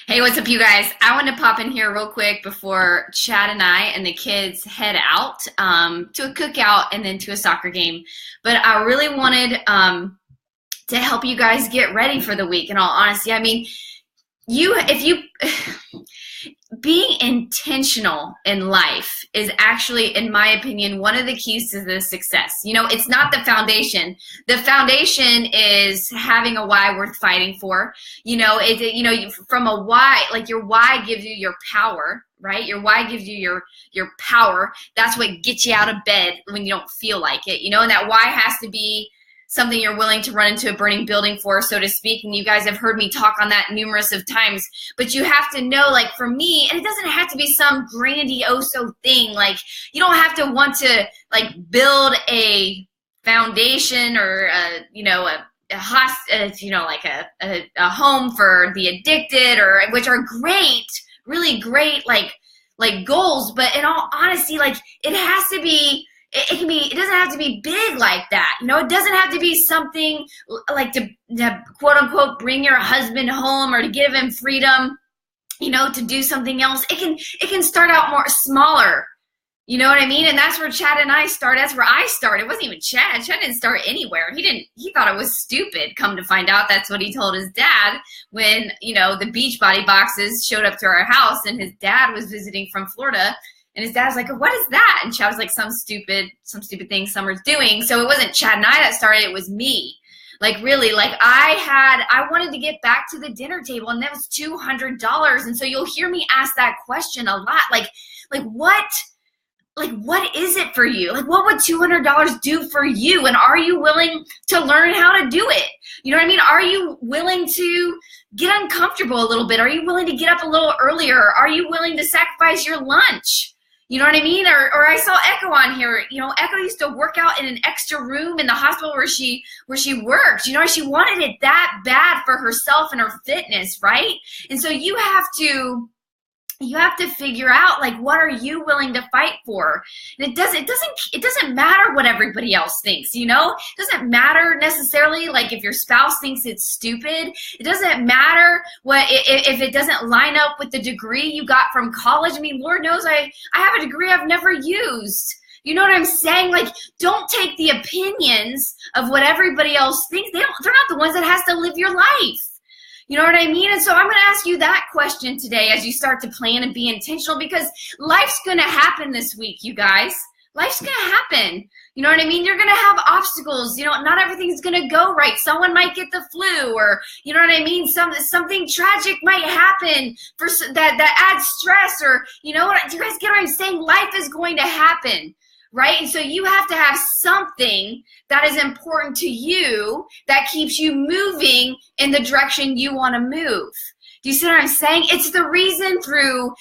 Hey, what's up, you guys? I want to pop in here real quick before Chad and I and the kids head out to a cookout and then to a soccer game. But I really wanted to help you guys get ready for the week. In all honesty, I mean, if you being intentional in life is actually, in my opinion, one of the keys to the success. It's not the foundation. The foundation is having a why worth fighting for. From a why, like your why gives you your power, right? Your why gives you your power. That's what gets you out of bed when you don't feel like it, and that why has to be something you're willing to run into a burning building for, so to speak. And you guys have heard me talk on that numerous of times. But you have to know, like for me, and it doesn't have to be some grandioso thing. Like you don't have to want to like build a foundation or a home for the addicted, or which are great, really great, like goals. But in all honesty, like it has to be. It doesn't have to be big like that. It doesn't have to be something like to quote unquote bring your husband home or to give him freedom, to do something else. It can start out more smaller. You know what I mean? And that's where Chad and I started. That's where I started. It wasn't even Chad. Chad didn't start anywhere. He thought it was stupid. Come to find out, that's what he told his dad when, the Beachbody boxes showed up to our house and his dad was visiting from Florida. And his dad's like, what is that? And Chad was like, some stupid thing Summer's doing. So it wasn't Chad and I that started, it was me. Like really, like I wanted to get back to the dinner table, and that was $200. And so you'll hear me ask that question a lot. Like what is it for you? Like what would $200 do for you? And are you willing to learn how to do it? You know what I mean? Are you willing to get uncomfortable a little bit? Are you willing to get up a little earlier? Are you willing to sacrifice your lunch? You know what I mean? Or I saw Echo on here. Echo used to work out in an extra room in the hospital where she worked. She wanted it that bad for herself and her fitness, right? And so you have to figure out, like, what are you willing to fight for? And it doesn't matter what everybody else thinks, It doesn't matter necessarily, like, if your spouse thinks it's stupid. It doesn't matter if it doesn't line up with the degree you got from college. I mean, Lord knows I have a degree I've never used. You know what I'm saying? Like, don't take the opinions of what everybody else thinks. They're not the ones that has to live your life. You know what I mean? And so I'm going to ask you that question today as you start to plan and be intentional, because life's going to happen this week, you guys. Life's going to happen. You know what I mean? You're going to have obstacles. Not everything's going to go right. Someone might get the flu, or, you know what I mean? Something tragic might happen for that adds stress, or, do you guys get what I'm saying? Life is going to happen. Right? And so you have to have something that is important to you that keeps you moving in the direction you want to move. Do you see what I'm saying? It's the reason through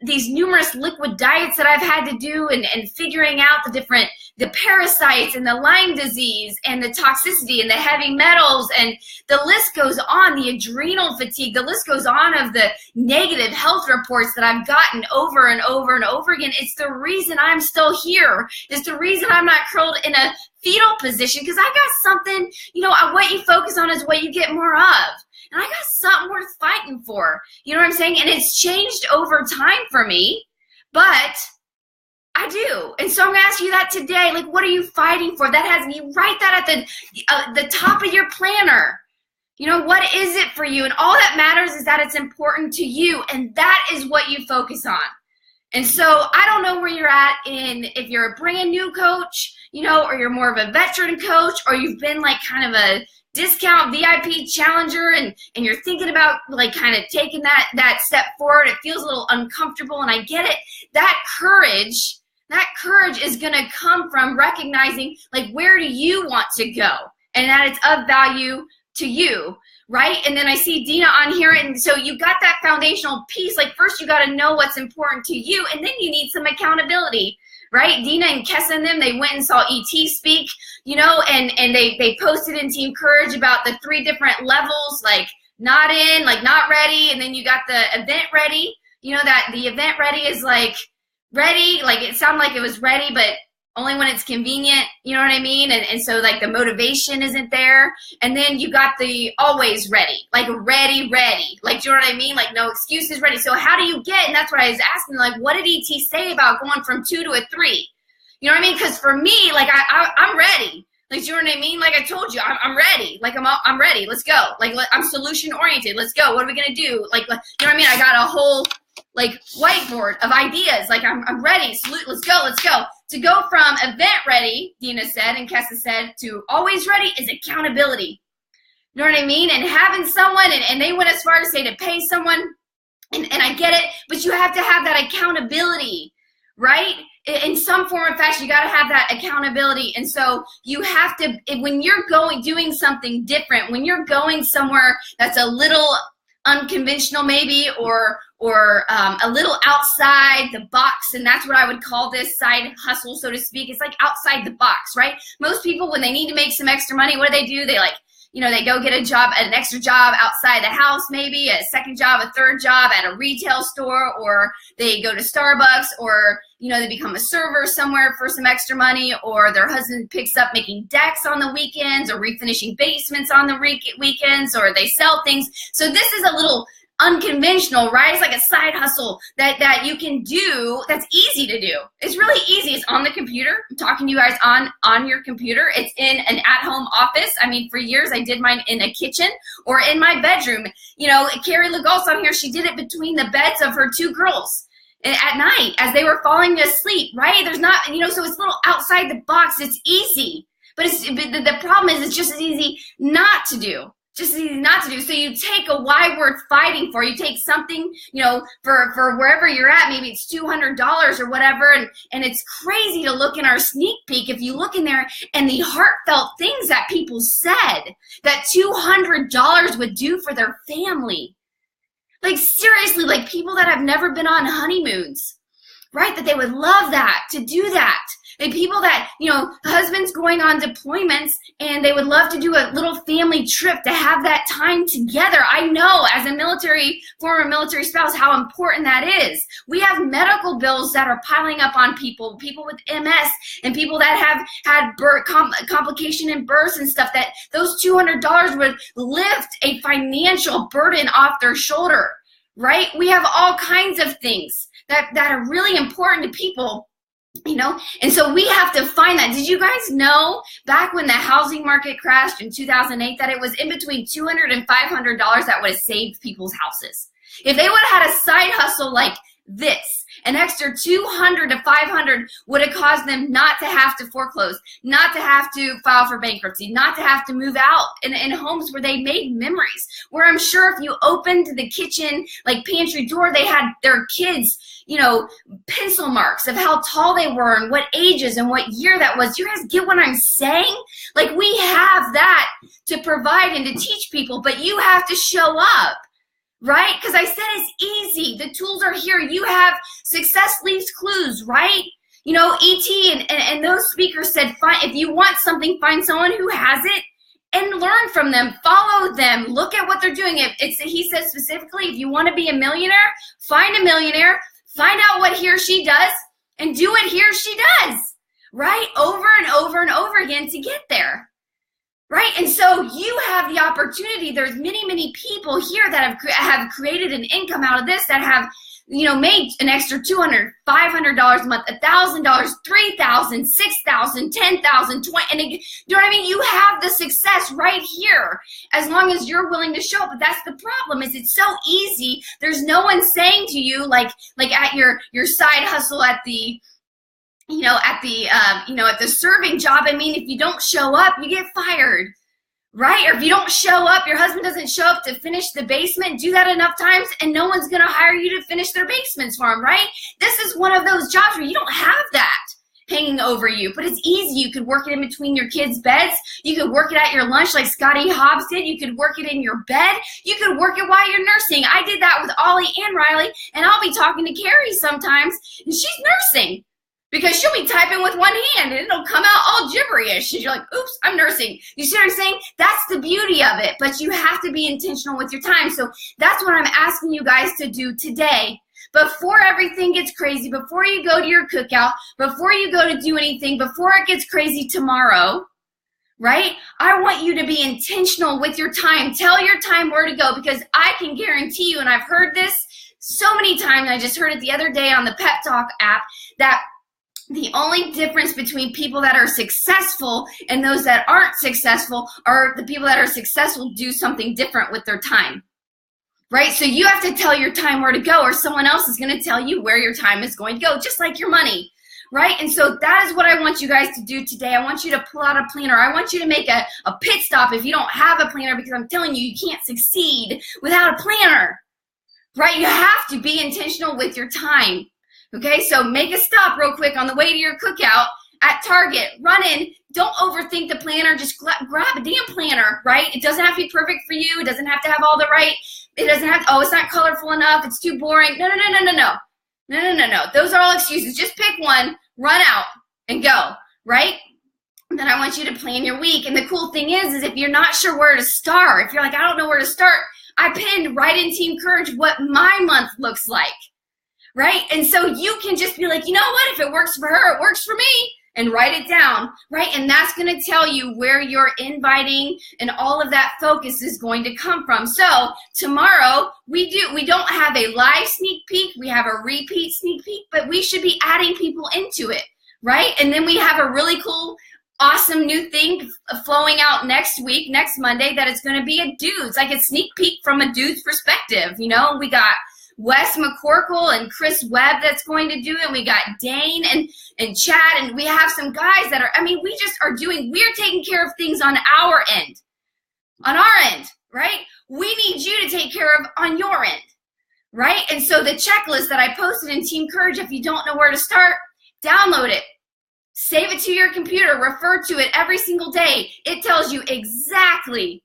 these numerous liquid diets that I've had to do and figuring out the parasites and the Lyme disease and the toxicity and the heavy metals, and the list goes on, the adrenal fatigue, the list goes on of the negative health reports that I've gotten over and over and over again. It's the reason I'm still here. It's the reason I'm not curled in a fetal position, because I got something, what you focus on is what you get more of. And I got something worth fighting for. You know what I'm saying? And it's changed over time for me, but I do. And so I'm going to ask you that today. Like, what are you fighting for? That has me, write that at the top of your planner. What is it for you? And all that matters is that it's important to you, and that is what you focus on. And so I don't know where you're at if you're a brand new coach, or you're more of a veteran coach, or you've been like kind of a discount VIP challenger, and you're thinking about like kind of taking that step forward. It feels a little uncomfortable, and I get it. That courage is going to come from recognizing, like, where do you want to go, and that it's of value to you, right? And then I see Dina on here, and so you got that foundational piece. Like, first you got to know what's important to you, and then you need some accountability. Right? Dina and Kessa and them, they went and saw ET speak, and they posted in Team Courage about the 3 different levels, like not in, like not ready, and then you got the event ready. That the event ready is like ready, like it sounded like it was ready, but only when it's convenient, you know what I mean? And so like the motivation isn't there. And then you got the always ready, like ready, like, do you know what I mean? Like no excuses, ready. So how do you get, and that's what I was asking, like, what did ET say about going from 2 to a 3? You know what I mean? Because for me, like I'm ready. Like, do you know what I mean? Like I told you, I'm ready. Like I'm ready. Let's go. Like I'm solution oriented. Let's go. What are we going to do? Like, you know what I mean? I got a whole like whiteboard of ideas. Like I'm ready. Let's go. To go from event ready, Dina said, and Kessa said, to always ready is accountability. You know what I mean? And having someone, and they went as far to say to pay someone, and I get it, but you have to have that accountability, right? In some form or fashion, you got to have that accountability. And so you have to, when you're doing something different, when you're going somewhere that's a little unconventional maybe, or a little outside the box, and that's what I would call this side hustle, so to speak. It's like outside the box, right? Most people, when they need to make some extra money, what do? They like, you know, they go get an extra job outside the house, maybe a second job, a third job at a retail store, or they go to Starbucks, or, you know, they become a server somewhere for some extra money, or their husband picks up making decks on the weekends, or refinishing basements on the weekends, or they sell things. So this is a little unconventional, right? It's like a side hustle that you can do that's easy to do. It's really easy. It's on the computer. I'm talking to you guys on your computer. It's in an at-home office. I mean, for years I did mine in a kitchen or in my bedroom. You know, Carrie Legault's on here. She did it between the beds of her 2 girls at night as they were falling asleep, right? There's not, you know, so it's a little outside the box. It's easy. But the problem is it's just as easy not to do. Just easy not to do. So you take a why worth fighting for. You take something, you know, for wherever you're at, maybe it's $200 or whatever, and it's crazy to look in our sneak peek. If you look in there and the heartfelt things that people said that $200 would do for their family. Like seriously, like people that have never been on honeymoons, right? That they would love that, to do that. And people that, you know, husbands going on deployments and they would love to do a little family trip to have that time together. I know as a former military spouse, how important that is. We have medical bills that are piling up on people with MS, and people that have had complication in births and stuff, that those $200 would lift a financial burden off their shoulder, right? We have all kinds of things that are really important to people. You know, and so we have to find that. Did you guys know back when the housing market crashed in 2008 that it was in between $200 and $500 that would have saved people's houses? If they would have had a side hustle like this, an extra $200 to $500 would have caused them not to have to foreclose, not to have to file for bankruptcy, not to have to move out in homes where they made memories. Where I'm sure if you opened the kitchen, like pantry door, they had their kids, you know, pencil marks of how tall they were and what ages and what year that was. Do you guys get what I'm saying? Like we have that to provide and to teach people, but you have to show up. Right? Because I said it's easy. The tools are here. You have success leaves clues, right? You know, E.T. and those speakers said, if you want something, find someone who has it and learn from them. Follow them. Look at what they're doing. He says specifically, if you want to be a millionaire, find a millionaire, find out what he or she does, and do what he or she does, right? Over and over and over again to get there. Right? And so you have the opportunity. There's many, many people here that have created an income out of this, that have, you know, made an extra $200, $500 a month, $1,000, $3,000, $6,000, $10,000, $20,000. And you know what I mean? You have the success right here as long as you're willing to show up. But that's the problem, is it's so easy. There's no one saying to you, like at your side hustle at the, at the serving job. I mean, if you don't show up, you get fired, right? Or if you don't show up, your husband doesn't show up to finish the basement, do that enough times, and no one's going to hire you to finish their basements for them, right? This is one of those jobs where you don't have that hanging over you, but it's easy. You could work it in between your kids' beds. You could work it at your lunch like Scotty Hobbs did. You could work it in your bed. You could work it while you're nursing. I did that with Ollie and Riley, and I'll be talking to Carrie sometimes, and she's nursing. Because she'll be typing with one hand and it'll come out all gibberish. And you're like, oops, I'm nursing. You see what I'm saying? That's the beauty of it. But you have to be intentional with your time. So that's what I'm asking you guys to do today. before everything gets crazy, before you go to your cookout, before you go to do anything, before it gets crazy tomorrow, right? I want you to be intentional with your time. Tell your time where to go, because I can guarantee you, and I've heard this so many times, I just heard it the other day on the Pep Talk app, that the only difference between people that are successful and those that aren't successful are the people that are successful do something different with their time, right? So you have to tell your time where to go, or someone else is going to tell you where your time is going to go, just like your money, right? And so that is what I want you guys to do today. I want you to pull out a planner. I want you to make a pit stop if you don't have a planner, because I'm telling you, you can't succeed without a planner, right? You have to be intentional with your time. Okay, so make a stop real quick on the way to your cookout at Target. Run in. Don't overthink the planner. Just grab a damn planner, right? It doesn't have to be perfect for you. It doesn't have to have all the right. It doesn't have to, oh, it's not colorful enough. It's too boring. No. Those are all excuses. Just pick one, run out, and go, right? And then I want you to plan your week. And the cool thing is if you're not sure where to start, if you're like, I don't know where to start, I pinned right in Team Courage what my month looks like. Right? And so you can just be like, you know what? If it works for her, it works for me. And write it down, right? And that's going to tell you where your inviting and all of that focus is going to come from. So tomorrow we don't have a live sneak peek. We have a repeat sneak peek, but we should be adding people into it, right? And then we have a really cool, awesome new thing flowing out next week, next Monday, that it's going to be a dude's, like a sneak peek from a dude's perspective. You know, we got Wes McCorkle and Chris Webb that's going to do it. We got Dane and Chad, and we have some guys that are, we just are we're taking care of things on our end, right? We need you to take care of on your end, right? And so the checklist that I posted in Team Courage, if you don't know where to start, download it. Save it to your computer, refer to it every single day. It tells you exactly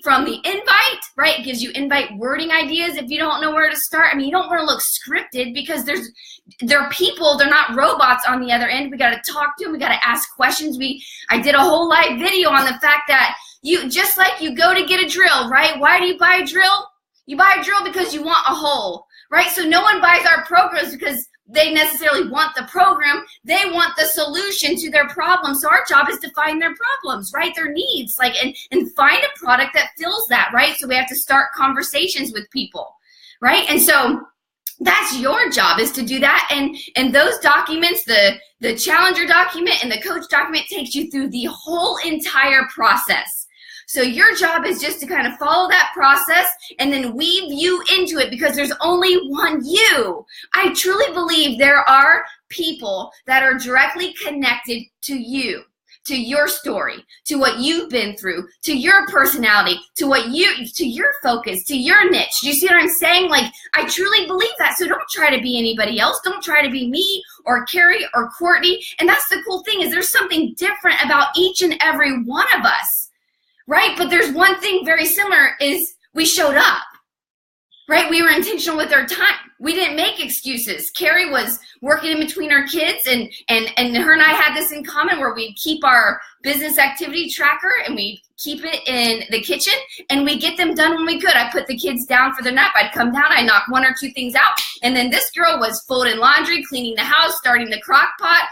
from the invite, right? It gives you invite wording ideas if you don't know where to start. You don't want to look scripted, because they're people, they're not robots on the other end. We got to talk to them. We got to ask questions. I did a whole live video on the fact that just like you go to get a drill, right? Why do you buy a drill? You buy a drill because you want a hole, right? So no one buys our programs because they necessarily want the program. They want the solution to their problem. So our job is to find their problems, right? Their needs, and find a product that fills that, right? So we have to start conversations with people, right? And so that's your job, is to do that. And those documents, the challenger document and the coach document, takes you through the whole entire process. So your job is just to kind of follow that process and then weave you into it, because there's only one you. I truly believe there are people that are directly connected to you, to your story, to what you've been through, to your personality, to your focus, to your niche. Do you see what I'm saying? I truly believe that. So don't try to be anybody else. Don't try to be me or Carrie or Courtney. And that's the cool thing, is there's something different about each and every one of us. Right? But there's one thing very similar, is we showed up, right? We were intentional with our time. We didn't make excuses. Carrie was working in between our kids, and her and I had this in common, where we keep our business activity tracker and we keep it in the kitchen, and we get them done when we could. I put the kids down for their nap. I'd come down, I'd knock one or two things out. And then this girl was folding laundry, cleaning the house, starting the crock pot,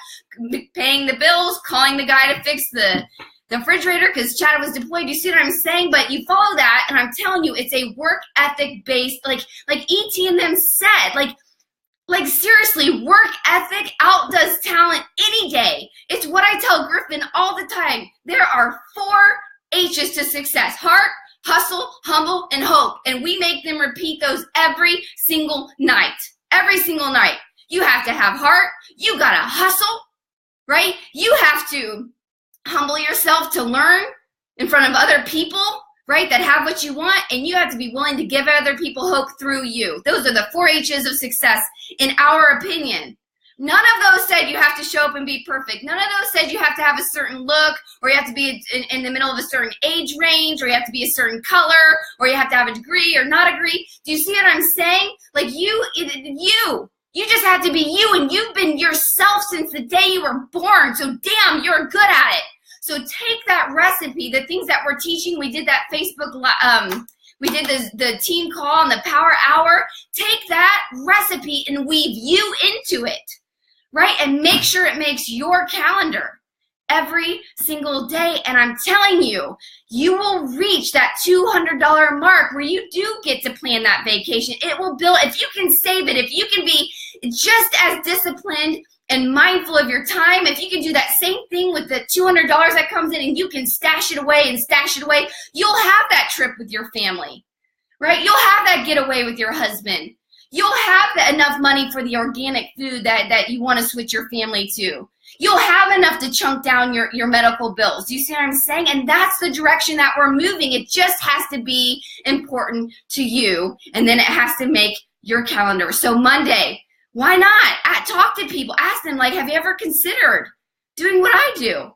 paying the bills, calling the guy to fix the refrigerator because Chad was deployed. You see what I'm saying? But you follow that, and I'm telling you, it's a work ethic based, like E.T. and them said, like seriously, work ethic outdoes talent any day. It's what I tell Griffin all the time. There are 4 H's to success: heart, hustle, humble, and hope. And we make them repeat those every single night. Every single night. You have to have heart. You gotta hustle, right? You have to humble yourself to learn in front of other people, right, that have what you want, and you have to be willing to give other people hope through you. Those are the 4 H's of success, in our opinion. None of those said you have to show up and be perfect. None of those said you have to have a certain look, or you have to be in the middle of a certain age range, or you have to be a certain color, or you have to have a degree or not agree. Do you see what I'm saying? Like you just have to be you, and you've been yourself since the day you were born. So damn, you're good at it. So take that recipe, the things that we're teaching. We did that Facebook We did the team call and the power hour. Take that recipe and weave you into it, right? And make sure it makes your calendar every single day. And I'm telling you, you will reach that $200 mark where you do get to plan that vacation. It will build, if you can save it, if you can be just as disciplined and mindful of your time, if you can do that same thing with the $200 that comes in and you can stash it away, you'll have that trip with your family, right? You'll have that getaway with your husband. You'll have enough money for the organic food that you want to switch your family to. You'll have enough to chunk down your medical bills. Do you see what I'm saying? And that's the direction that we're moving. It just has to be important to you, and then it has to make your calendar. So Monday, why not? Talk to people. Ask them, like, have you ever considered doing what I do?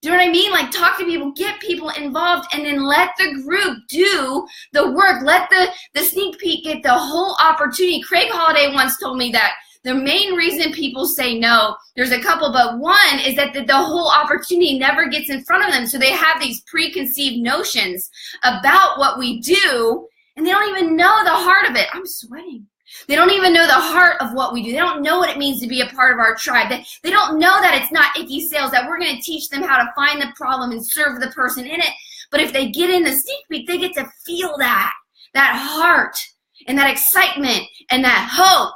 Do you know what I mean? Like, talk to people, get people involved, and then let the group do the work. Let the sneak peek get the whole opportunity. Craig Holiday once told me that the main reason people say no, there's a couple, but one is that the whole opportunity never gets in front of them. So they have these preconceived notions about what we do, and they don't even know the heart of it. I'm sweating. They don't even know the heart of what we do. They don't know what it means to be a part of our tribe. They don't know that it's not icky sales, that we're going to teach them how to find the problem and serve the person in it. But if they get in the sneak peek, they get to feel that heart and that excitement and that hope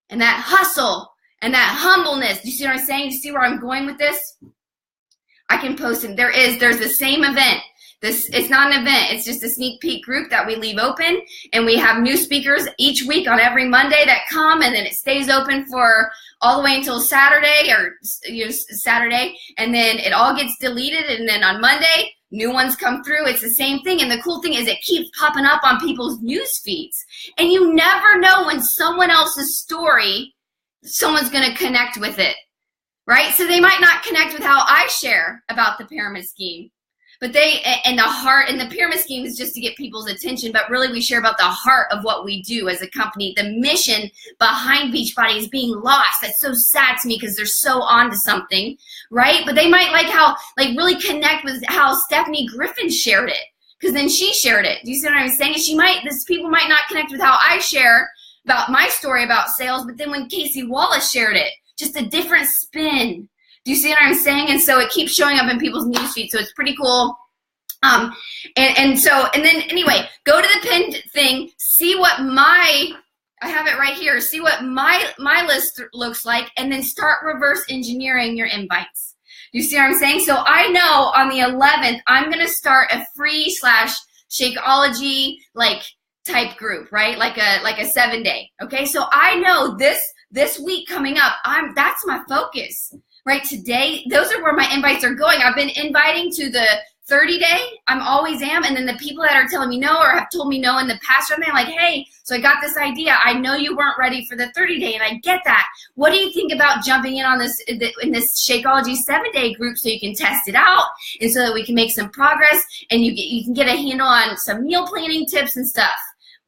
and that hustle and that humbleness. Do you see what I'm saying? Do you see where I'm going with this? I can post it. There's the same event. It's not an event. It's just a sneak peek group that we leave open, and we have new speakers each week on every Monday that come, and then it stays open for all the way until Saturday, Saturday, and then it all gets deleted, and then on Monday, new ones come through. It's the same thing, and the cool thing is it keeps popping up on people's news feeds, and you never know when someone else's story, someone's going to connect with it, right? So they might not connect with how I share about the pyramid scheme. But the pyramid scheme is just to get people's attention, but really we share about the heart of what we do as a company. The mission behind Beachbody is being lost. That's so sad to me because they're so onto something, right? But they might really connect with how Stephanie Griffin shared it, because then she shared it. Do you see what I'm saying? People might not connect with how I share about my story about sales, but then when Casey Wallace shared it, just a different spin. Do you see what I'm saying? And so it keeps showing up in people's newsfeed, so it's pretty cool. And then anyway, go to the pinned thing, see what I have it right here, see what my list looks like, and then start reverse engineering your invites. Do you see what I'm saying? So I know on the 11th, I'm going to start a free /Shakeology type group, right? Like a 7-day. Okay. So I know this week coming up, that's my focus. Right, today, those are where my invites are going. I've been inviting to the 30-day, I'm always am, and then the people that are telling me no or have told me no in the past, I'm like, hey, so I got this idea. I know you weren't ready for the 30-day, and I get that. What do you think about jumping in on this in this Shakeology 7-day group so you can test it out, and so that we can make some progress, and you can get a handle on some meal planning tips and stuff?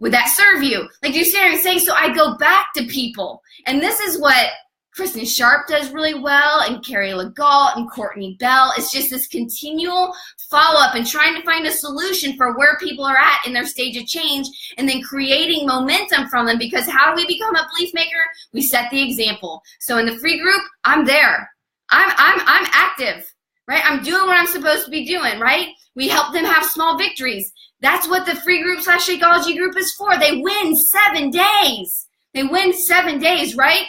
Would that serve you? Do you see what I'm saying? So I go back to people, and this is what Kristen Sharp does really well, and Carrie Legault and Courtney Bell. It's just this continual follow-up and trying to find a solution for where people are at in their stage of change, and then creating momentum from them, because how do we become a belief maker? We set the example. So in the free group, I'm there. I'm active, right? I'm doing what I'm supposed to be doing, right? We help them have small victories. That's what the free group /Shakeology group is for. They win 7 days. They win 7 days, right?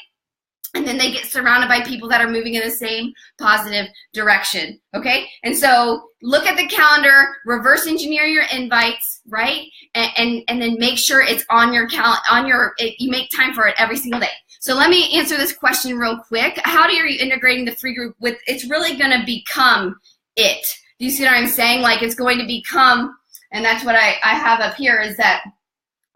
And then they get surrounded by people that are moving in the same positive direction, okay? And so look at the calendar, reverse engineer your invites, right? And then make sure it's on your you make time for it every single day. So let me answer this question real quick. How are you integrating the free group with, it's really gonna become it. Do you see what I'm saying? It's going to become, and that's what I have up here, is that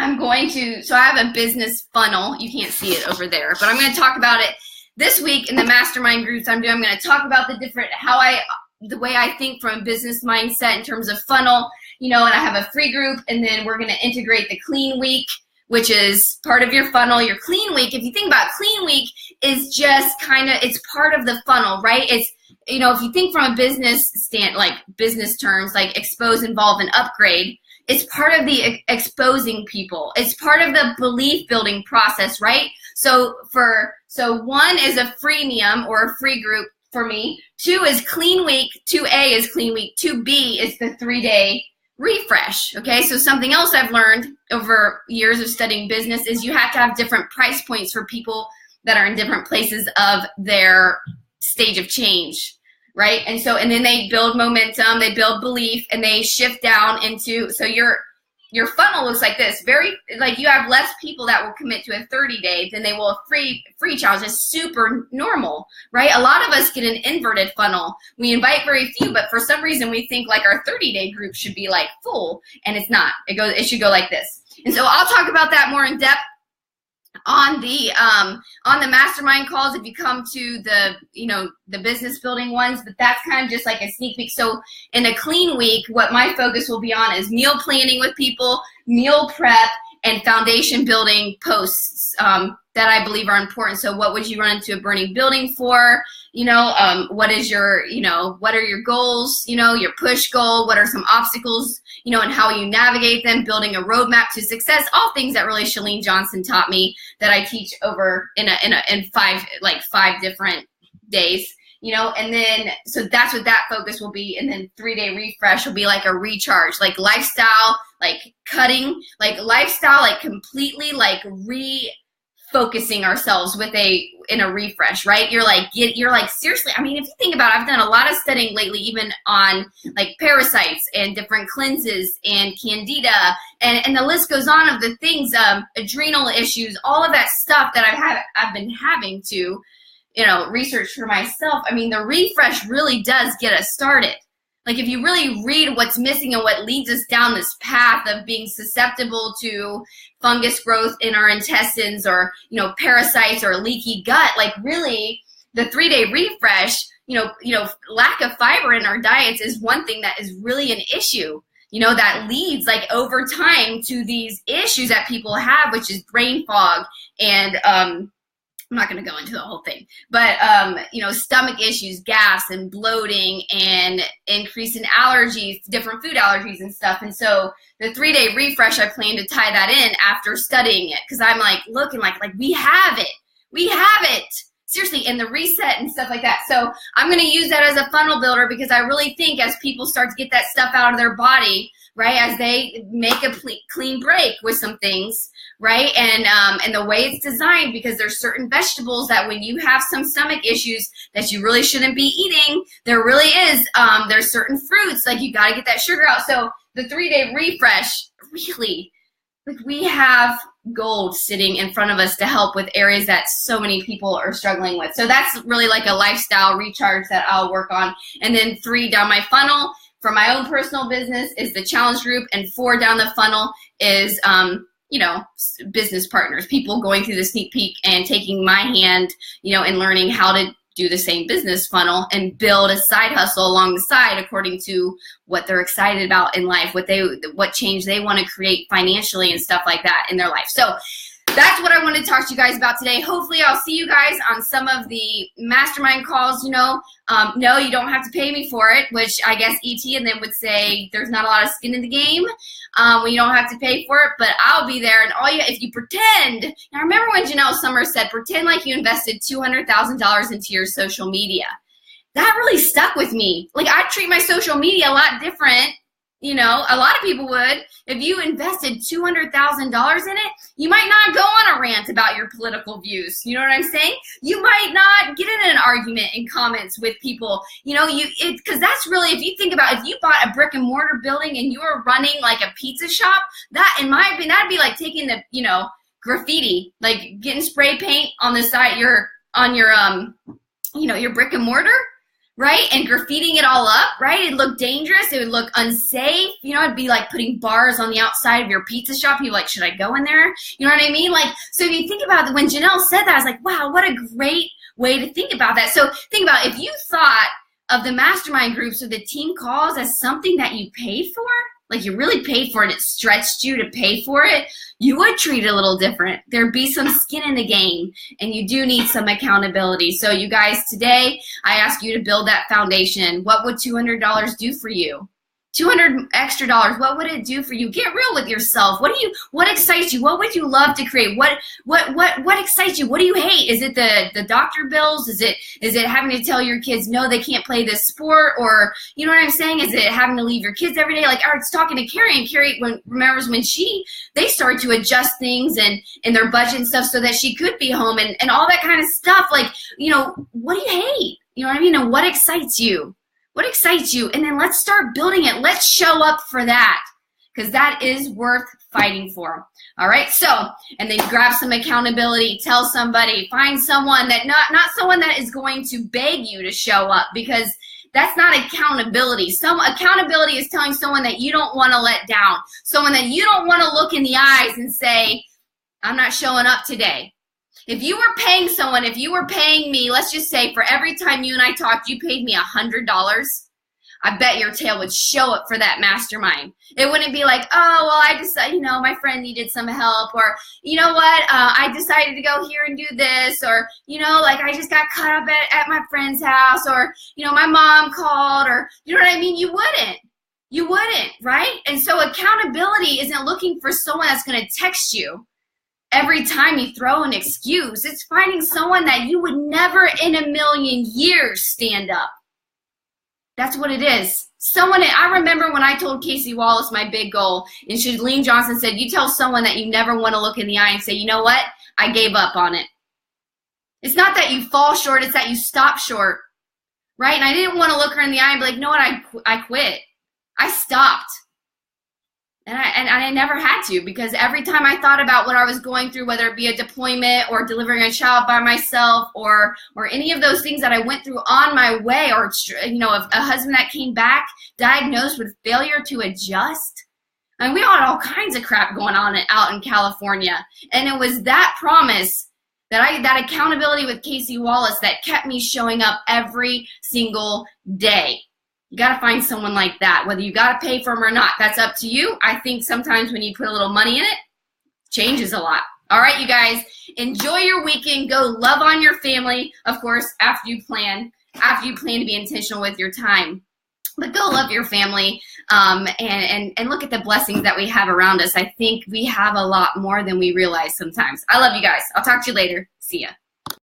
so I have a business funnel. You can't see it over there, but I'm going to talk about it this week in the mastermind groups I'm doing. I'm going to talk about the way I think from a business mindset in terms of funnel, and I have a free group, and then we're going to integrate the clean week, which is part of your funnel. Your clean week, if you think about clean week, is just it's part of the funnel, right? It's, if you think from a business business terms, like expose, involve, and upgrade, it's part of the exposing people. It's part of the belief building process, right? So one is a freemium or a free group for me. 2 is clean week. 2A is clean week. 2B is the 3-day refresh. Okay, so something else I've learned over years of studying business is you have to have different price points for people that are in different places of their stage of change, right? And then they build momentum, they build belief, and they shift down into, so your funnel looks like this. Very, like, you have less people that will commit to a 30-day than they will a free challenge. It's super normal, right? A lot of us get an inverted funnel. We invite very few, but for some reason we think like our 30-day group should be like full, and it's not. It should go like this. And so I'll talk about that more in depth on the mastermind calls if you come to the business building ones, but that's kind of just like a sneak peek. So in a clean week, what my focus will be on is meal planning with people, meal prep, and foundation building posts that I believe are important. So what would you run into a burning building for? What are your goals, your push goal, what are some obstacles, and how you navigate them, building a roadmap to success, all things that really Chalene Johnson taught me that I teach over in 5 different days, and then, so that's what that focus will be. And then 3-day refresh will be like a recharge, like lifestyle, like cutting, like lifestyle, like completely like focusing ourselves in a refresh, right? You're like seriously, I mean, if you think about it, I've done a lot of studying lately, even on like parasites and different cleanses and candida, and the list goes on of the things, adrenal issues, all of that stuff that I've been having to, research for myself. I mean, the refresh really does get us started. Like, if you really read what's missing and what leads us down this path of being susceptible to fungus growth in our intestines, or, parasites, or leaky gut, like really the 3-day refresh, lack of fiber in our diets is one thing that is really an issue, that leads like over time to these issues that people have, which is brain fog and, I'm not going to go into the whole thing, but, stomach issues, gas and bloating, and increase in allergies, different food allergies and stuff. And so the 3-day refresh, I plan to tie that in after studying it, because I'm like looking like we have it. Seriously, and the reset and stuff like that. So I'm going to use that as a funnel builder, because I really think as people start to get that stuff out of their body, right, as they make a clean break with some things, right, and the way it's designed, because there's certain vegetables that when you have some stomach issues that you really shouldn't be eating, there really is, there's certain fruits, like you got to get that sugar out. So the 3-day refresh, really, like, we have gold sitting in front of us to help with areas that so many people are struggling with. So that's really like a lifestyle recharge that I'll work on. And then 3 down my funnel for my own personal business is the challenge group, and 4 down the funnel is business partners, people going through the sneak peek and taking my hand, and learning how to do the same business funnel and build a side hustle along the side according to what they're excited about in life, what change they want to create financially and stuff like that in their life. So that's what I wanted to talk to you guys about today. Hopefully I'll see you guys on some of the mastermind calls. No, you don't have to pay me for it, which I guess ET and them would say there's not a lot of skin in the game when you don't have to pay for it, but I'll be there. And if you pretend, now remember when Janelle Summers said, pretend like you invested $200,000 into your social media. That really stuck with me. Like, I treat my social media a lot different. A lot of people would. If you invested $200,000 in it, you might not go on a rant about your political views. You know what I'm saying? You might not get in an argument in comments with people. Because that's really, if you think about, if you bought a brick and mortar building and you were running like a pizza shop, that, in my opinion, that'd be like taking the, graffiti, like getting spray paint on the side, your brick and mortar, right? And graffitiing it all up, right? It'd look dangerous. It would look unsafe. It'd be like putting bars on the outside of your pizza shop. You're like, should I go in there? You know what I mean? Like, so if you think about it, when Janelle said that, I was like, wow, what a great way to think about that. So think about it. If you thought of the mastermind groups or the team calls as something that you paid for, like you really paid for it, it stretched you to pay for it, you would treat it a little different. There'd be some skin in the game, and you do need some accountability. So you guys, today, I ask you to build that foundation. What would $200 do for you? $200 extra, what would it do for you? Get real with yourself. What excites you? What would you love to create? What excites you? What do you hate? Is it the doctor bills? Is it having to tell your kids no, they can't play this sport? Or you know what I'm saying? Is it having to leave your kids every day? Like I was talking to Carrie, and Carrie remembers when they started to adjust things and their budget and stuff so that she could be home and all that kind of stuff. Like, you know, what do you hate? You know what I mean? And what excites you? What excites you? And then let's start building it. Let's show up for that, because that is worth fighting for. All right. So, and then grab some accountability, tell somebody, find someone that not someone that is going to beg you to show up, because that's not accountability. Accountability is telling someone that you don't want to let down, someone that you don't want to look in the eyes and say, I'm not showing up today. If you were paying someone, if you were paying me, let's just say for every time you and I talked, you paid me $100, I bet your tail would show up for that mastermind. It wouldn't be like, oh, well, I decided, you know, my friend needed some help, or, you know what, I decided to go here and do this, or, you know, like I just got caught up at my friend's house, or, you know, my mom called, or, you know what I mean? You wouldn't, right? And so accountability isn't looking for someone that's going to text you every time you throw an excuse. It's finding someone that you would never in a million years stand up. That's what it is. I remember when I told Casey Wallace my big goal, and Chalene Johnson said, you tell someone that you never want to look in the eye and say, you know what? I gave up on it. It's not that you fall short, it's that you stop short, right? And I didn't want to look her in the eye and be like, you know what? I quit. I stopped. And I never had to, because every time I thought about what I was going through, whether it be a deployment or delivering a child by myself or any of those things that I went through on my way, or, you know, a husband that came back diagnosed with failure to adjust. I mean, we had all kinds of crap going on out in California. And it was that promise, that accountability with Casey Wallace, that kept me showing up every single day. You got to find someone like that, whether you got to pay for them or not. That's up to you. I think sometimes when you put a little money in it, changes a lot. All right, you guys, enjoy your weekend. Go love on your family, of course, after you plan to be intentional with your time. But go love your family and look at the blessings that we have around us. I think we have a lot more than we realize sometimes. I love you guys. I'll talk to you later. See ya.